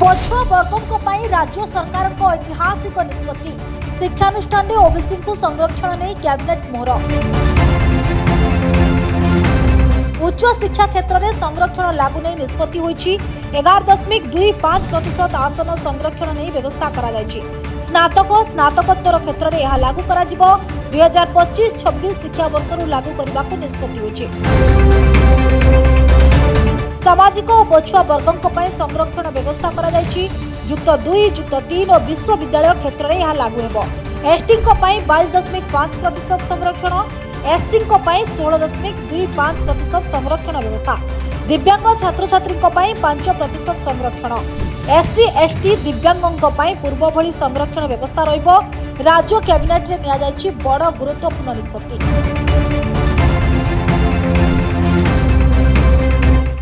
पछुआ वर्गों राज्य सरकार ऐतिहासिक निष्पत्ति शिक्षानुष्ठान में ओबीसी को संरक्षण नहीं कैबिनेट मोहर। उच्च शिक्षा क्षेत्र में संरक्षण लागू नहीं निष्पत्ति होईछि। 11.25% आसन संरक्षण नहीं व्यवस्था करा जायछि। स्नातक स्नातकोत्तर क्षेत्र में यह लागू करा जिवो। 2025-26 शिक्षा वर्ष लागू करने को निष्पत्ति होईछि। सामाजिक और पछुआ वर्गों संरक्षण व्यवस्था करा जायछि। युक्त 2, युक्त 3 और विश्वविद्यालय क्षेत्र में यह लागू हेबो। एसटी 22.5% संरक्षण, एससी 16.25% संरक्षण व्यवस्था, दिव्यांग छात्र छात्री 5% संरक्षण, एससी एसटी दिव्यांगों पूर्व भली संरक्षण व्यवस्था रहिबो। राज्य कैबिनेट रे निया जायछि बड़ गुरुत्वपूर्ण निष्पत्ति।